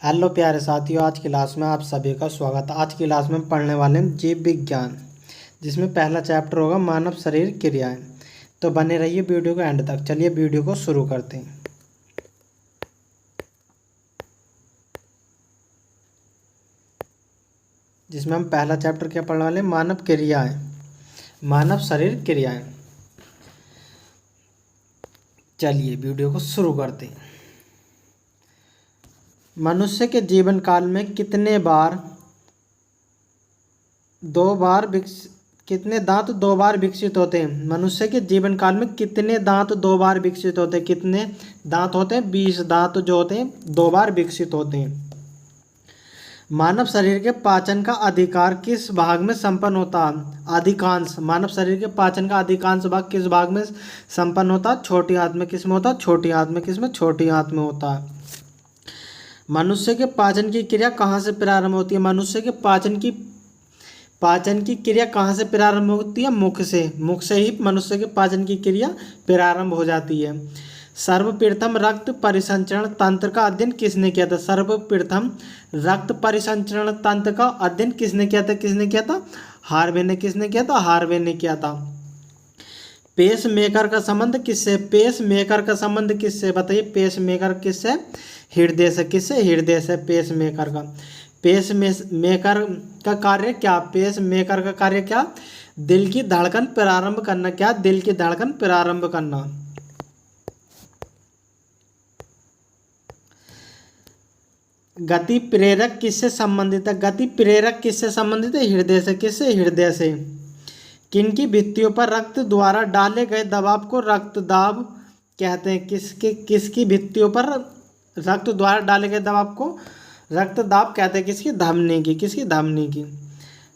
Hello प्यारे साथियों, आज की क्लास में आप सभी का स्वागत है। आज की क्लास में हम पढ़ने वाले हैं जीव विज्ञान, जिसमें पहला चैप्टर होगा मानव शरीर क्रियाएं। तो बने रहिए वीडियो को एंड तक। चलिए वीडियो को शुरू करते हैं। जिसमें हम पहला चैप्टर क्या पढ़ने वाले हैं, मानव क्रियाएं, मानव शरीर क्रियाएं। चलिए वीडियो को शुरू करते हैं। मनुष्य के जीवन काल में कितने दांत दो बार विकसित होते हैं? मनुष्य के जीवन काल में कितने दांत दो बार विकसित होते हैं? कितने दांत होते हैं? 20 दांत जो होते हैं दो बार विकसित होते हैं। मानव शरीर के पाचन का अधिकार किस भाग में संपन्न होता है? अधिकांश मानव शरीर के पाचन का अधिकांश भाग किस भाग में संपन्न होता है? छोटी आंत में। किस में होता है? छोटी आंत में। किस में? छोटी आंत में होता है। मनुष्य के पाचन की क्रिया कहाँ से प्रारंभ होती है? मनुष्य के पाचन की क्रिया कहाँ से प्रारंभ होती है? मुख से। मुख से ही मनुष्य के पाचन की क्रिया प्रारंभ हो जाती है। सर्वप्रथम रक्त परिसंचरण तंत्र का अध्ययन किसने किया था? सर्वप्रथम रक्त परिसंचरण तंत्र का अध्ययन किसने किया था? किसने किया था? हार्वे ने। किसने किया था? हार्वे ने किया था। पेस मेकर का संबंध किससे? पेस मेकर का संबंध किससे? बताइए, पेस मेकर किससे? हृदय से। किससे? हृदय से। पेस मेकर का मेकर का कार्य क्या? पेस मेकर का कार्य क्या? दिल की धड़कन प्रारंभ करना। क्या? दिल की धड़कन प्रारंभ करना। गति प्रेरक किससे संबंधित है? गति प्रेरक किससे संबंधित है? हृदय से। किससे? हृदय से। किनकी भित्तियों पर रक्त द्वारा डाले गए दबाव को रक्तदाब कहते हैं? किसकी भित्तियों पर रक्त द्वारा डाले गए दबाव को रक्तदाब कहते हैं? किसकी? धमनी की। किसकी? धमनी की।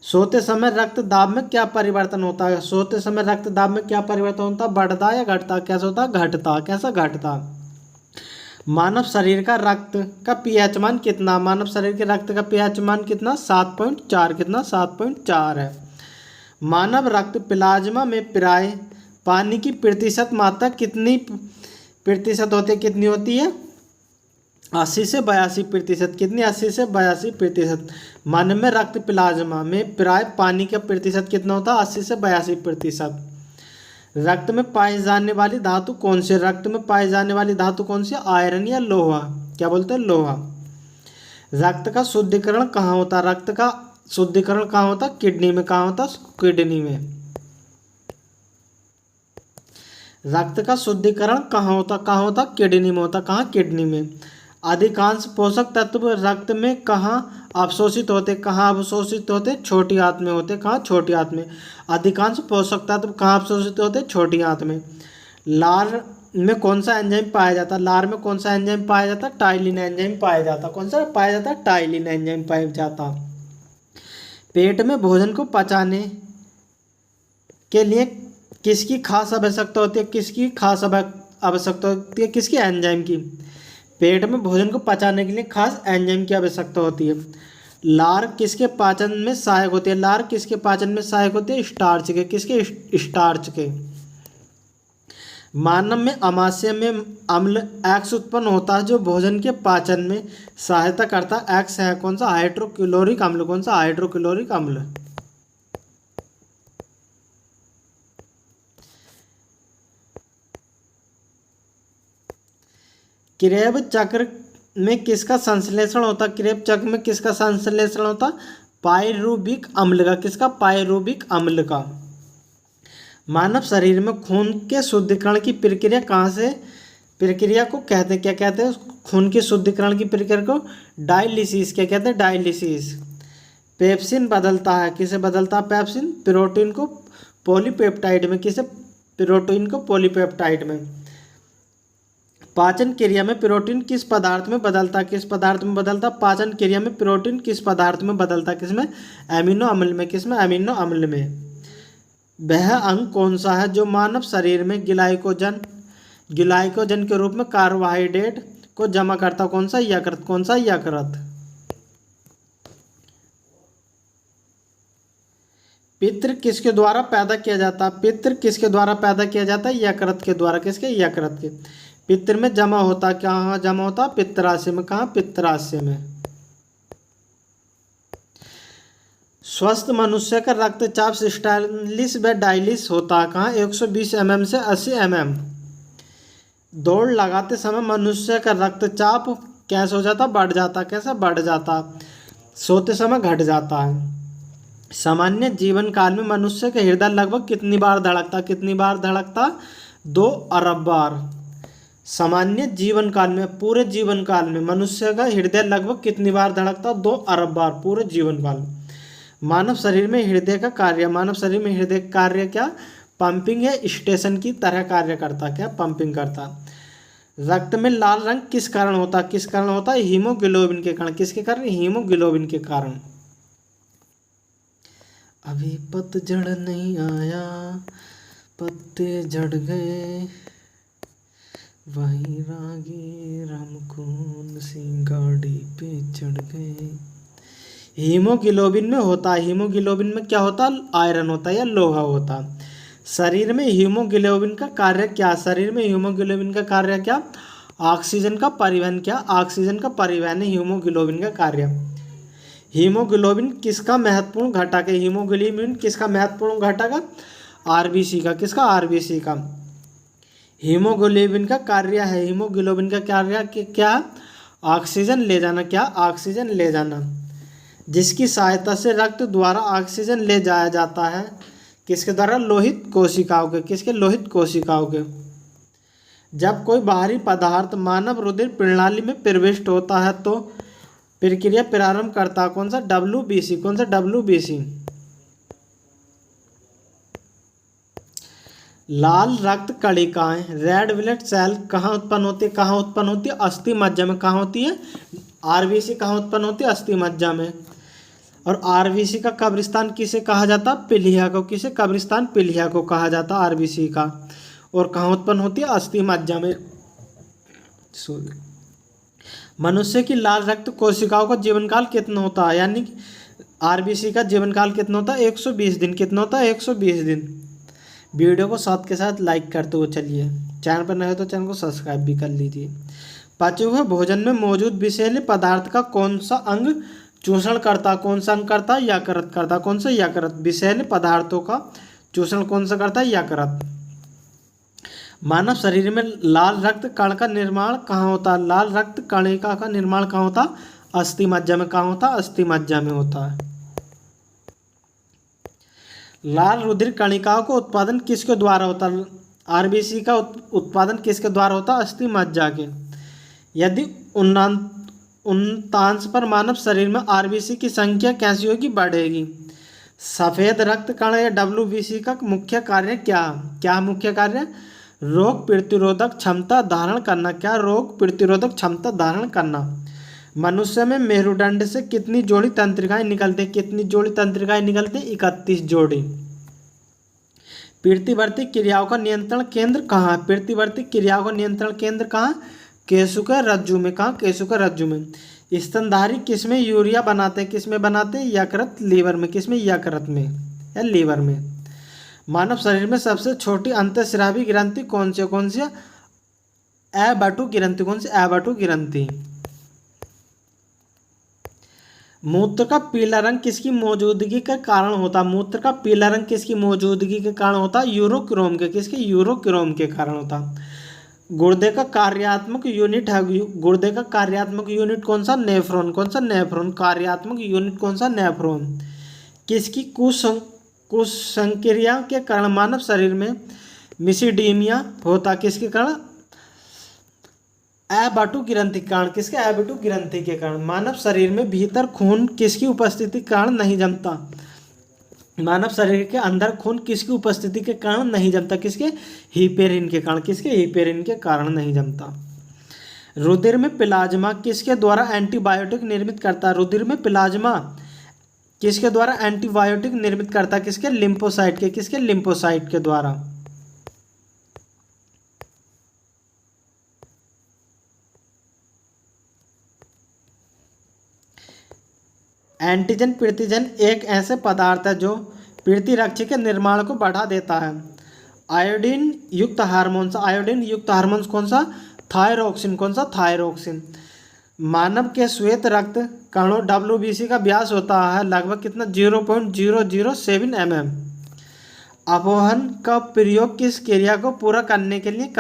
सोते समय रक्तदाब में क्या परिवर्तन होता है? सोते समय रक्तदाब में क्या परिवर्तन होता है? बढ़ता या घटता? कैसा होता? घटता। कैसा? घटता। मानव शरीर का रक्त का पीएच मान कितना? मानव शरीर के रक्त का पीएच मान कितना? 7.4। कितना? 7.4 है। मानव रक्त प्लाज्मा में प्राय पानी की प्रतिशत मात्रा कितनी प्रतिशत होती है? कितनी होती है? 80 से 82%। कितनी? 80 से 82%। मानव में रक्त प्लाज्मा में प्राय पानी का प्रतिशत कितना होता है? 80 से 82%। रक्त में पाई जाने वाली धातु कौन सी? रक्त में पाई जाने वाली धातु कौन सी? आयरन या लोहा? क्या बोलते हैं? लोहा। रक्त का शुद्धिकरण कहाँ होता है? रक्त का शुद्धिकरण कहाँ होता? किडनी में। कहाँ होता? किडनी में। रक्त का शुद्धिकरण कहाँ होता? कहाँ होता? किडनी में होता। कहाँ? किडनी में। अधिकांश पोषक तत्व रक्त में कहाँ अवशोषित होते? कहाँ अवशोषित होते? छोटी आंत में होते। कहाँ? छोटी आंत में। अधिकांश पोषक तत्व कहाँ अवशोषित होते? छोटी आंत में। लार में कौन सा एंजाइम पाया जाता है? लार में कौन सा एंजाइम पाया जाता है? टाइलिन एंजाइम पाया जाता। कौन सा पाया जाता है? टाइलिन एंजाइम पाया जाता। पेट में भोजन को पचाने के लिए किसकी खास आवश्यकता होती है? किसकी खास आवश्यकता होती है? किसकी? एंजाइम की। पेट में भोजन को पचाने के लिए खास एंजाइम की आवश्यकता होती है। लार किसके पाचन में सहायक होती है? लार किसके पाचन में सहायक होती है? स्टार्च के। किसके? स्टार्च के। मानव में अमाशय में अम्ल एक्स उत्पन्न होता है जो भोजन के पाचन में सहायता करता है। एक्स है कौन सा? हाइड्रोक्लोरिक अम्ल। कौन सा? हाइड्रोक्लोरिक अम्ल। क्रेब चक्र में किसका संश्लेषण होता? क्रेब चक्र में किसका संश्लेषण होता? पायरुविक अम्ल का। किसका? पायरुविक अम्ल का। मानव शरीर में खून के शुद्धिकरण की प्रक्रिया को कहते हैं? क्या कहते हैं? खून के शुद्धिकरण की प्रक्रिया को डायलिसिस। क्या कहते हैं? डायलिसिस। पेप्सिन बदलता है। किसे बदलता है? पेप्सिन प्रोटीन को पॉलीपेप्टाइड में। किसे? प्रोटीन को पॉलीपेप्टाइड में। पाचन क्रिया में प्रोटीन किस पदार्थ में बदलता? किस पदार्थ में बदलता? पाचन क्रिया में प्रोटीन किस पदार्थ में बदलता? किसमें? एमिनो अम्ल में। किसमें? एमिनो अम्ल में। वह अंग कौन सा है जो मानव शरीर में ग्लाइकोजन के रूप में कार्बोहाइड्रेट को जमा करता? कौन सा? यकृत। कौन सा? यकृत। पित्र किसके द्वारा पैदा किया जाता है? पित्र किसके द्वारा पैदा किया जाता है? यकृत के द्वारा। किसके? यकृत के। पित्र में जमा होता? कहाँ जमा होता? पित्ताशय में। कहाँ? पित्ताशय में। स्वस्थ मनुष्य का रक्तचाप 46/42 होता है कहाँ? 120 mm से 80 mm। दौड़ लगाते समय मनुष्य का रक्तचाप कैसे हो जाता? बढ़ जाता। कैसे बढ़ जाता? सोते समय घट जाता है। सामान्य जीवन काल में मनुष्य का हृदय लगभग कितनी बार धड़कता? कितनी बार धड़कता? 2 अरब बार। सामान्य जीवन काल में, पूरे जीवन काल में मनुष्य का हृदय लगभग कितनी बार धड़कता? 2 अरब बार पूरे जीवन काल। मानव शरीर में हृदय का कार्य, मानव शरीर में हृदय का कार्य क्या? पंपिंग है, स्टेशन की तरह कार्य करता। क्या? पंपिंग करता। रक्त में लाल रंग किस कारण होता? किस कारण होता? हीमोग्लोबिन के कारण। किसके कारण? हीमोग्लोबिन के कारण। अभी पतझड़ नहीं आया, पत्ते झड़ गए, वही रागीर हम कौन सी गाड़ी पे चढ़ गए। हीमोग्लोबिन में होता है, हीमोग्लोबिन में क्या होता? आयरन होता है या लोहा होता। शरीर में हीमोग्लोबिन का कार्य क्या? शरीर में हीमोग्लोबिन का कार्य क्या? ऑक्सीजन का परिवहन। क्या? ऑक्सीजन का परिवहन है हीमोग्लोबिन का कार्य। हीमोग्लोबिन किसका महत्वपूर्ण घटक है? हीमोग्लोबिन किसका महत्वपूर्ण घटक है? आरबीसी का। किसका? आरबीसी का। हीमोग्लोबिन का कार्य है, हीमोग्लोबिन का कार्य क्या? ऑक्सीजन ले जाना। क्या? ऑक्सीजन ले जाना। जिसकी सहायता से रक्त द्वारा ऑक्सीजन ले जाया जाता है। किसके द्वारा? लोहित कोशिकाओं के। किसके? लोहित कोशिकाओं के। जब कोई बाहरी पदार्थ मानव रुधिर प्रणाली में प्रविष्ट होता है तो प्रक्रिया प्रारंभ करता है कौन सा? WBC। कौन सा? WBC। लाल रक्त कणिकाएं, रेड ब्लड सेल कहाँ उत्पन्न होती है? कहाँ उत्पन्न होती है? अस्थि मज्जा में। कहाँ होती है? आरबीसी कहाँ उत्पन्न होती है? अस्थि मज्जा में। और आरबीसी का कब्रिस्तान किसे कहा जाता? पिलिया को। किसे? कब्रिस्तान पिलिया को कहा जाता आरबीसी का। और कहाँ उत्पन्न होती है? अस्थि मज्जा में। मनुष्य की लाल रक्त कोशिकाओं का जीवन काल कितना होता है? यानी आरबीसी का जीवन काल कितना होता है? 120 दिन। कितना होता है? 120 दिन। वीडियो को साथ के साथ लाइक करते हुए चलिए। चैनल पर नए हो तो चैनल को सब्सक्राइब भी कर लीजिए। पचे हुए भोजन में मौजूद विषैले पदार्थ का कौन सा अंग चूषण करता? कौन सा अंग करता? यकृत करता। कौन सा? यकृत। विषैले पदार्थों का चूषण कौन सा करता है? यकृत। मानव शरीर में लाल रक्त कण का निर्माण कहाँ होता है? लाल रक्त कणिका का निर्माण कहाँ होता? अस्थि मज्जा में। कहाँ होता? अस्थि मज्जा में होता है। लाल रुधिर कणिकाओं का उत्पादन किसके द्वारा होता है? आरबीसी का उत्पादन किसके द्वारा होता है? अस्थि मज्जा के। यदि 49 पर मानव शरीर में आरबीसी की संख्या कैसी होगी? बढ़ेगी। सफेद रक्त कण या WBC का मुख्य कार्य क्या? क्या मुख्य कार्य? रोग प्रतिरोधक क्षमता धारण करना। क्या? रोग प्रतिरोधक क्षमता धारण करना। मनुष्य में मेरुदंड से कितनी जोड़ी तंत्रिकाएं निकलती? कितनी जोड़ी तंत्रिकाएं निकलती? 31 जोड़ी। प्रतिवर्ती क्रियाओं का नियंत्रण केंद्र कहाँ? प्रतिवर्ती क्रियाओं का नियंत्रण केंद्र कहाँ? केशुका रज्जु में। कहाँ? केशुका रज्जु में। स्तनधारी किसमें यूरिया बनाते हैं? किसमें बनाते हैं? यकृत, लीवर में। किसमें? यकृत में या लीवर में। मानव शरीर में सबसे छोटी अंतःस्रावी ग्रंथि कौन सी? कौन सी? एबटू ग्रंथि। कौन सी? एबटू ग्रंथि। मूत्र का पीला रंग किसकी मौजूदगी के कारण होता? मूत्र का पीला रंग किसकी मौजूदगी के कारण होता? यूरोक्रोम के। किसके? यूरोक्रोम के कारण होता। गुर्दे का कार्यात्मक यूनिट है, गुर्दे का कार्यात्मक यूनिट कौन सा? नेफ्रॉन। कौन सा? नेफ्रॉन। कार्यात्मक यूनिट कौन सा? नेफ्रॉन। किसकी कुसंक्रिया के कारण मानव शरीर में मिसिडीमिया होता? किसके कारण? एबटू ग्रंथि के कारण। किसके? एबटू ग्रंथि के कारण। मानव शरीर में भीतर खून किसकी उपस्थिति के कारण नहीं जमता? मानव शरीर के अंदर खून किसकी उपस्थिति के कारण नहीं जमता? किसके? हिपेरिन के कारण। किसके? हिपेरिन के कारण नहीं जमता। रुधिर में प्लाज्मा किसके द्वारा एंटीबायोटिक निर्मित करता है? रुधिर में प्लाज्मा किसके द्वारा एंटीबायोटिक निर्मित करता है? किसके? लिम्फोसाइट के। किसके? लिम्फोसाइट के द्वारा। एंटीजन प्रतिजन एक ऐसे पदार्थ है जो प्रतिरक्षी के निर्माण को बढ़ा देता है। आयोडीन युक्त हार्मोन। आयोडीन युक्त हार्मोन कौन सा? थायरोक्सिन। कौन सा? थायरोक्सिन। मानव के श्वेत रक्त कणों WBC का व्यास होता है लगभग कितना 0.007 mm। अपवहन का प्रयोग किस क्रिया को पूरा करने के लिए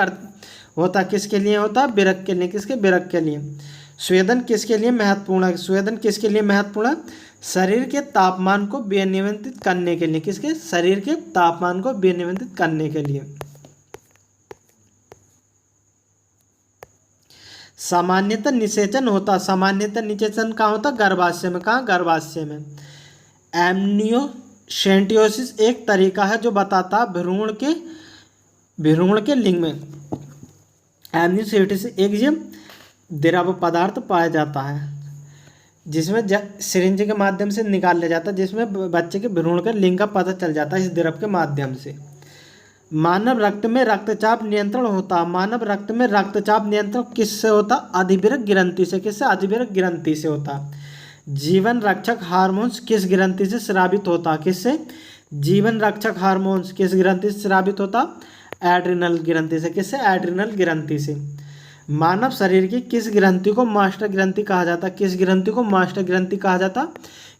होता, किसके लिए होता, विरक्त के लिए, किसके, विरक्त के लिए। स्वेदन किसके लिए महत्वपूर्ण है, स्वेदन किसके लिए महत्वपूर्ण है, शरीर के तापमान को विनियमित करने के लिए, किसके, शरीर के तापमान को विनियमित करने के लिए। सामान्यतः निषेचन होता, सामान्यतः निषेचन कहाँ होता, गर्भाशय में, कहाँ, गर्भाशय में। एमनियोसेंटियोसिस एक तरीका है जो बताता भ्रूण के लिंग में। एमनियोसेंटियोसिस एक जीव द्रव पदार्थ पाया जाता है जिसमें सिरिंज के माध्यम से निकाल लिया जाता है, जिसमें बच्चे के भ्रूण के लिंग का पता चल जाता है इस द्रव के माध्यम से। मानव रक्त में रक्तचाप नियंत्रण होता, मानव रक्त में रक्तचाप नियंत्रण किससे होता, अधिविरक ग्रंथि से, किससे, अधिविरक ग्रंथि से होता। जीवन रक्षक हार्मोन्स किस ग्रंथि से स्रावित होता, किससे, जीवन रक्षक हार्मोन्स किस ग्रंथि से स्रावित होता, एड्रिनल ग्रंथि से, किससे, एड्रिनल ग्रंथि से। मानव शरीर की किस ग्रंथि को मास्टर ग्रंथि कहा जाता, किस ग्रंथि को मास्टर ग्रंथि कहा जाता,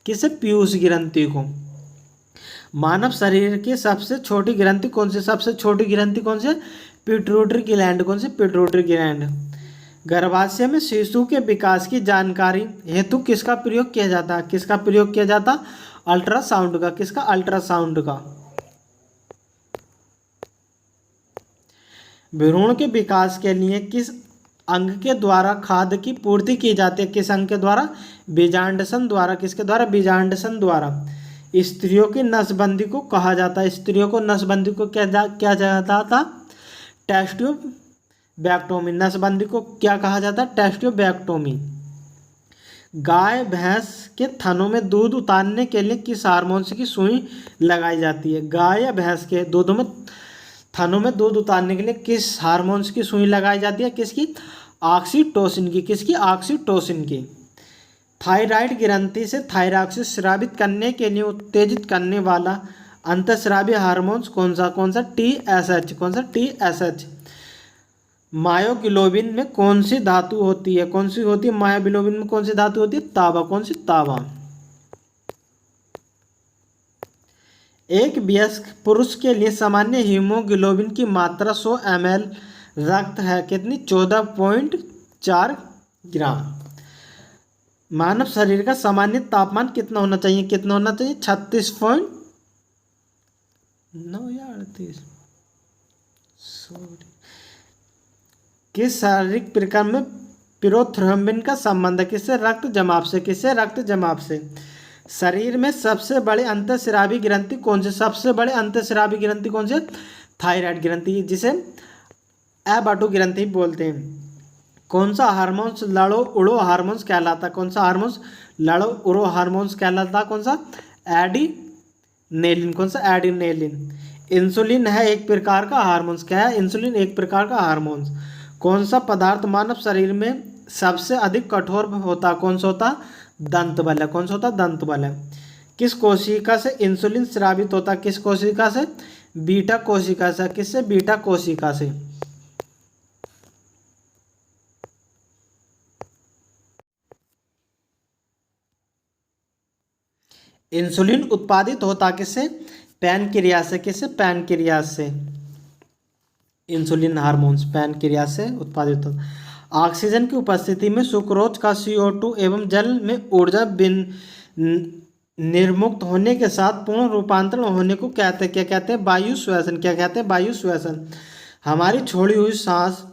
किससे, पीयूष ग्रंथि को। मानव शरीर की सबसे छोटी ग्रंथि कौन सी, सबसे छोटी ग्रंथि कौन सी, पिट्यूटरी ग्लैंड, कौन सी, पिट्यूटरी ग्लैंड। गर्भाशय में शिशु के विकास की जानकारी हेतु किसका प्रयोग किया जाता है, किसका प्रयोग किया जाता, अल्ट्रासाउंड का, किसका, अल्ट्रासाउंड का। भ्रूण के विकास के लिए किस अंग के द्वारा खाद्य की पूर्ति की जाती है, किस अंग के द्वारा, बीजांडसन द्वारा, किसके द्वारा, बीजांडसन द्वारा। स्त्रियों की नसबंदी को कहा जाता है, स्त्रियों को नसबंदी को क्या जाता था, टेस्ट्यूबैक्टोमी। नसबंदी को क्या कहा जाता है, टेस्ट्यूबैक्टोमी। गाय भैंस के थनों में दूध उतारने के लिए किस हार्मोन्स की सुई लगाई जाती है, गाय या भैंस के दूधों में थनों में दूध उतारने के लिए किस हार्मोन्स की सुई लगाई जाती है, किसकी, ऑक्सीटोसिन की, किसकी, ऑक्सीटोसिन की। थायराइड ग्रंथि से थायरॉक्सिन स्रावित करने के लिए उत्तेजित करने वाला अंतःस्रावी हार्मोन्स कौन सा, कौन सा, TSH, कौन सा, TSH। मायोग्लोबिन में कौन सी धातु होती है, कौन सी होती है, मायोग्लोबिन में कौन सी धातु होती है, तांबा, कौन सी, तांबा। एक वयस्क पुरुष के लिए सामान्य हीमोग्लोबिन की मात्रा 100 ml रक्त है, कितनी, 14.4 ग्राम। मानव शरीर का सामान्य तापमान कितना होना चाहिए, कितना होना चाहिए, 36.9 या 38, सॉरी। किस शारीरिक प्रकार में प्रोथ्रोम्बिन का संबंध है, किससे, रक्त जमाव से, किससे, रक्त जमाव से। शरीर में सबसे बड़े अंतःस्रावी ग्रंथि कौन से, सबसे बड़े अंतःस्रावी ग्रंथि कौन से, थायराइड ग्रंथि, जिसे एबाटू ग्रंथि बोलते हैं। कौन सा हार्मोन्स लड़ो उड़ो हार्मोन्स कहलाता, कौन सा हार्मोन्स लड़ो उड़ो हार्मोन्स कहलाता, कौन सा, एडिनेलिन, कौन सा, एडिनेलिन। इंसुलिन है एक प्रकार का हार्मोन्स, क्या है, इंसुलिन एक प्रकार का हार्मोन्स। कौन सा पदार्थ मानव शरीर में सबसे अधिक कठोर होता, कौन सा होता, दंत बल है, कौन सा होता, दंत बल है। किस कोशिका से इंसुलिन स्रावित होता, किस कोशिका से, बीटा कोशिका से, किससे, बीटा कोशिका से। इंसुलिन उत्पादित होता किससे, पैनक्रियास से, किससे, पैनक्रियास से। इंसुलिन हार्मोन्स पैनक्रियास से उत्पादित होता। ऑक्सीजन की उपस्थिति में सुक्रोज का CO2 एवं जल में ऊर्जा निर्मुक्त होने के साथ पूर्ण रूपांतरण होने को कहते हैं, क्या कहते हैं, वायु श्वसन, क्या कहते हैं, वायु श्वसन। हमारी छोड़ी हुई सांस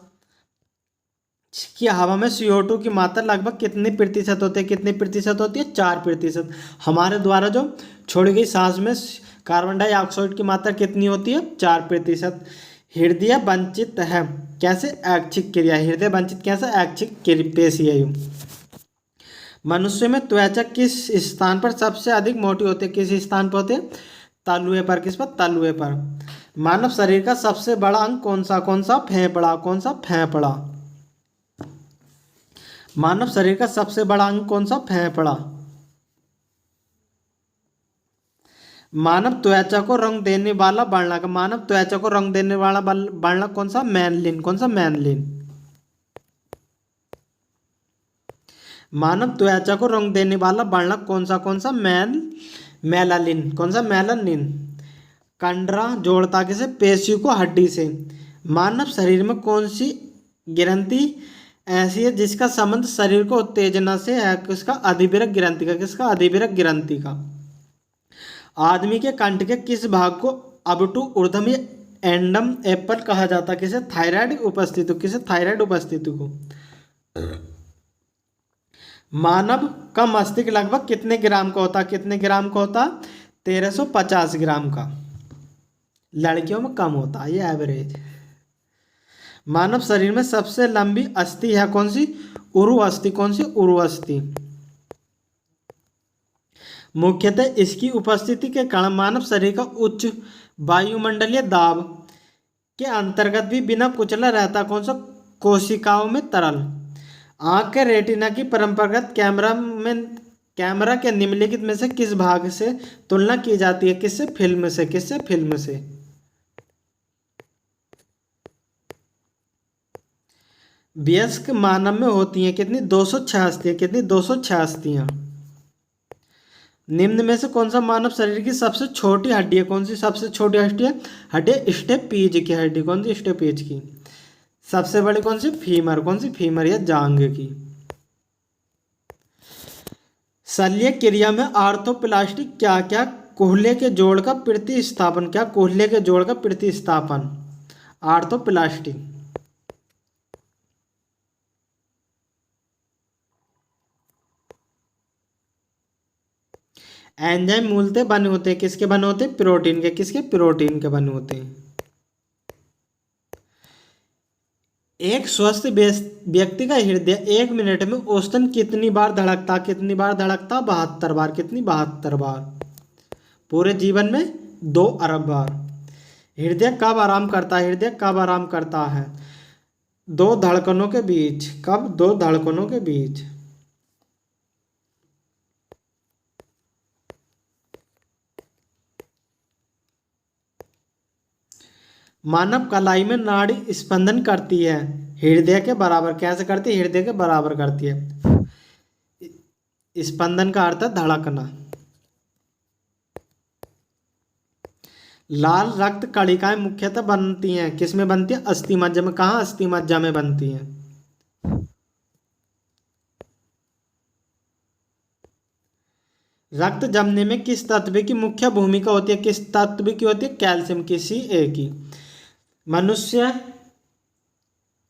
की हवा में CO2 की मात्रा लगभग कितने प्रतिशत होती है, कितने प्रतिशत होती है, 4%। हमारे द्वारा जो छोड़ी गई सांस में कार्बन डाइऑक्साइड की मात्रा कितनी होती है, 4%। हृदय वंचित है, कैसे, ऐच्छिक क्रिया, हृदय वंचित कैसे, ऐच्छिक पेशीय। मनुष्य में त्वचा किस स्थान पर सबसे अधिक मोटी होती है, किस स्थान पर होती है, तलुए पर, किस पर, तलुए पर। मानव शरीर का सबसे बड़ा अंग कौन सा, कौन सा, फेफड़ा, कौन सा, फेफड़ा। मानव शरीर का सबसे बड़ा अंग कौन सा, फेफड़ा। मानव त्वचा को रंग देने वाला वर्णक, मानव त्वचा को रंग देने वाला वर्णक कौन सा, मैनलिन, कौन सा, मैनलिन। मानव त्वचा को रंग देने वाला वर्णक कौन सा मेलानिन। कौन सा? मेलानिन। कंडरा जोड़ता किसे? पेशी को हड्डी से। मानव शरीर में कौन सी ग्रंथि ऐसी है जिसका संबंध शरीर को उत्तेजना से है? किसका? अधिविरक ग्रंथि का। किसका? अधिविरक ग्रंथि का। आदमी के कंठ के किस भाग को अबटू ऊर्ध्व एंडम एप्पल कहा जाता? किसे? थायराइड उपस्थिति। किसे? थायराइड उपस्थिति को। मानव का मस्तिष्क लगभग कितने ग्राम का होता? कितने ग्राम का होता? 1350 ग्राम का। लड़कियों में कम होता है, ये एवरेज। मानव शरीर में सबसे लंबी अस्थि है कौन सी? उरु अस्थि। कौन सी? उरु अस्थि। मुख्यतः इसकी उपस्थिति के कारण मानव शरीर का उच्च वायुमंडलीय दाब के अंतर्गत भी बिना कुचला रहता। कौन सा? कोशिकाओं में तरल। आंख के रेटिना की परंपरागत कैमरा के निम्नलिखित में से किस भाग से तुलना की जाती है? किससे? फिल्म से। किससे? फिल्म से। वयस्क मानव में होती हैं कितनी? 206 अस्थियां। कितनी? 206 अस्थियां। निम्न में से कौन सा मानव शरीर की सबसे छोटी हड्डी है? कौन सी सबसे छोटी हड्डी है? हड्डी स्टेपीज की हड्डी। कौन सी? स्टेपीज की। सबसे बड़ी कौन सी? फीमर। कौन सी? फीमर या जांघ की। शल्य क्रिया में आर्थोप्लास्टी क्या? क्या? कोहले के जोड़ का प्रतिस्थापन। क्या? कोहले के जोड़ का प्रतिस्थापन, आर्थोप्लास्टी। एंजाइम मूलतः बने होते हैं किसके? बने होते हैं प्रोटीन के। किसके? प्रोटीन के बने होते हैं। एक स्वस्थ व्यक्ति का हृदय 1 मिनट में औसतन कितनी बार धड़कता? कितनी बार धड़कता? 72 बार। कितनी? 72 बार। पूरे जीवन में 2 अरब बार। हृदय कब आराम करता है? हृदय कब आराम करता है? 2 धड़कनों के बीच। कब? 2 धड़कनों के बीच। मानव कलाई में नाड़ी स्पंदन करती है हृदय के बराबर। कैसे करती है? हृदय के बराबर करती है। स्पंदन का अर्थ है धड़कना। लाल रक्त कणिकाएं मुख्यतः बनती हैं किसमें? बनती है अस्थिमज्जा में। कहाँ? अस्थिमज्जा में बनती हैं। रक्त जमने में किस तत्व की मुख्य भूमिका होती है? किस तत्व की होती है? कैल्शियम की। Ca की। मनुष्य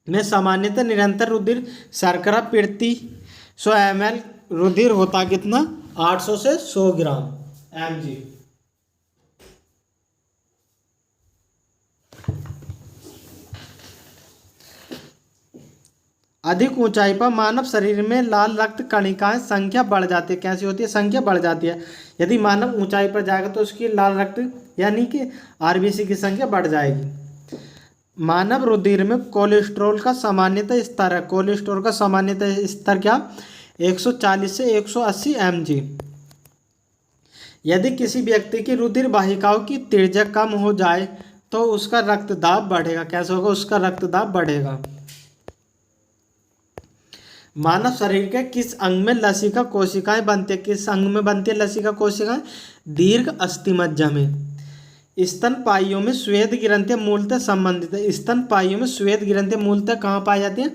में सामान्यतः निरंतर रुधिर शर्करा प्रति 100 ml रुधिर होता कितना? 800 से 100 ग्राम mg। अधिक ऊंचाई पर मानव शरीर में लाल रक्त कणिकाएं संख्या बढ़ जाती है। कैसी होती है? संख्या बढ़ जाती है। यदि मानव ऊंचाई पर जाएगा तो उसकी लाल रक्त यानी कि आरबीसी की संख्या बढ़ जाएगी। मानव रुधिर में कोलेस्ट्रॉल का सामान्यतः स्तर है। कोलेस्ट्रॉल का सामान्यतः स्तर क्या? 140 से 180 mg। यदि किसी व्यक्ति की रुधिर वाहिकाओं की त्रिज्या कम हो जाए तो उसका रक्तदाब बढ़ेगा। कैसे होगा? उसका रक्तदाब बढ़ेगा। मानव शरीर के किस अंग में लसिका कोशिकाएं बनती है? किस अंग में बनती है लसिका कोशिकाएं? दीर्घ अस्थिमज्जा में। स्तनपाइयों में श्वेत ग्रंथियां मूलतः संबंधित है। स्तनपाइयों में श्वेत ग्रंथियां मूलतः कहाँ पाई जाती हैं?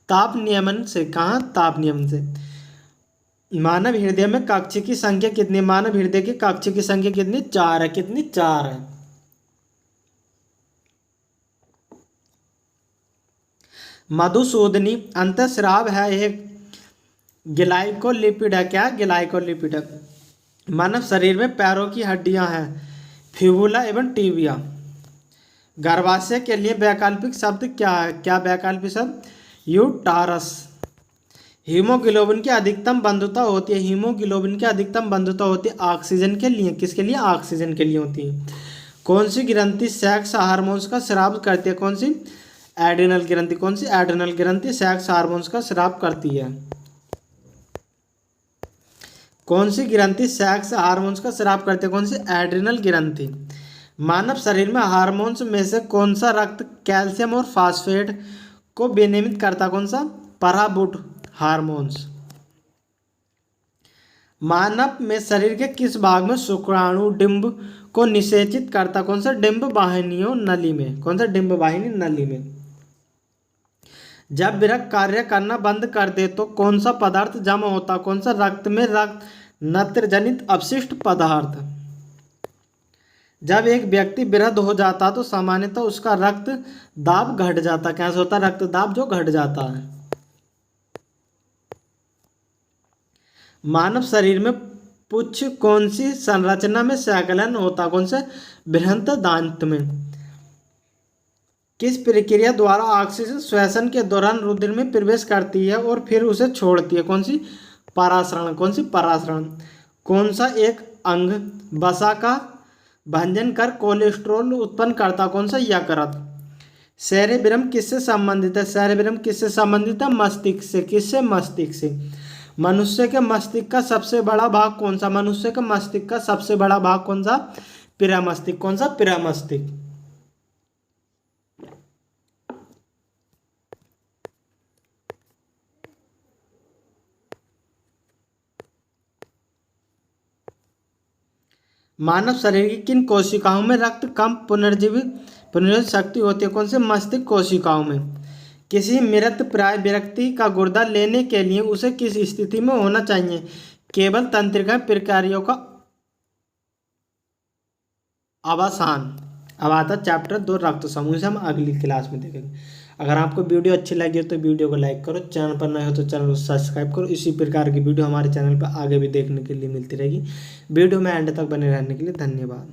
ताप नियमन से। कहाँ? ताप नियमन से। मानव हृदय में कक्ष की संख्या कितनी? मानव हृदय की कक्ष की संख्या कितनी? 4 है। कितनी? 4 है। मधुसूदनी अंतःस्राव है एक ग्लाइकोलिपिड है। क्या? ग्लाइकोलिपिड है। मानव शरीर में पैरों की हड्डियां हैं फिबुला एवं टिबिया। गर्भाशय के लिए वैकल्पिक शब्द क्या है? क्या वैकल्पिक शब्द? यूटारस। हीमोग्लोबिन की अधिकतम बंधुता होती है। हीमोग्लोबिन की अधिकतम बंधुता होती है ऑक्सीजन के लिए। किसके लिए? ऑक्सीजन के लिए होती है। कौन सी ग्रंथि सेक्स हार्मोन्स का स्राव करती है? कौन सी? एड्रिनल ग्रंथि। कौन सी? एड्रिनल ग्रंथि सेक्स हार्मोन्स का स्राव करती है। कौन सी ग्रंथि सेक्स हार्मोन्स का स्राव करती है? कौन सी? एड्रिनल ग्रंथि। मानव शरीर में हार्मोन्स में से कौन सा रक्त कैल्शियम और फास्फेट को विनियमित करता? कौन सा? पराबुट हार्मोन्स। मानव में शरीर के किस भाग में शुक्राणु डिंब को निषेचित करता? कौन सा? डिंब वाहिनियों नली में। कौन सा? डिंब वाहिनी नली में। जब वृक्क कार्य करना बंद कर दे तो कौन सा पदार्थ जमा होता? कौन सा? रक्त में रक्त नत्रजनित अपशिष्ट पदार्थ। जब एक व्यक्ति वृद्ध हो जाता तो सामान्यतः उसका रक्त दाब घट जाता। कैसे होता? रक्त दाब जो घट जाता है। मानव शरीर में पुच्छ कौन सी संरचना में संकलन होता? कौन से? बृहत दांत में। किस प्रक्रिया द्वारा ऑक्सीजन श्वसन के दौरान रुधिर में प्रवेश करती है और फिर उसे छोड़ती है? कौन सी? परासरण। कौन सी? परासरण। कौन सा एक अंग वसा का भंजन कर कोलेस्ट्रॉल उत्पन्न करता? कौन सा? यकृत। सेरेब्रम किससे संबंधित है? सेरेब्रम किससे संबंधित है? मस्तिष्क से। किससे? मस्तिष्क से। मनुष्य के मस्तिष्क का सबसे बड़ा भाग कौन सा? मनुष्य के मस्तिष्क का सबसे बड़ा भाग कौन सा? पिरामस्तिष्क। कौन सा? पिरामस्तिष्क। मानव शरीर की किन कोशिकाओं में रक्त कम पुनर्जीवित शक्ति होती है? कौन से? मस्तिष्क कोशिकाओं में। किसी मृत प्राय व्यक्ति का गुर्दा लेने के लिए उसे किस स्थिति में होना चाहिए? केवल तंत्रिका प्रक्रियाओं का अवसान। अब आता चैप्टर 2 रक्त समूह, से हम अगली क्लास में देखेंगे। अगर आपको वीडियो अच्छी लगी हो तो वीडियो को लाइक करो, चैनल पर नए हो तो चैनल को सब्सक्राइब करो। इसी प्रकार की वीडियो हमारे चैनल पर आगे भी देखने के लिए मिलती रहेगी। वीडियो में एंड तक बने रहने के लिए धन्यवाद।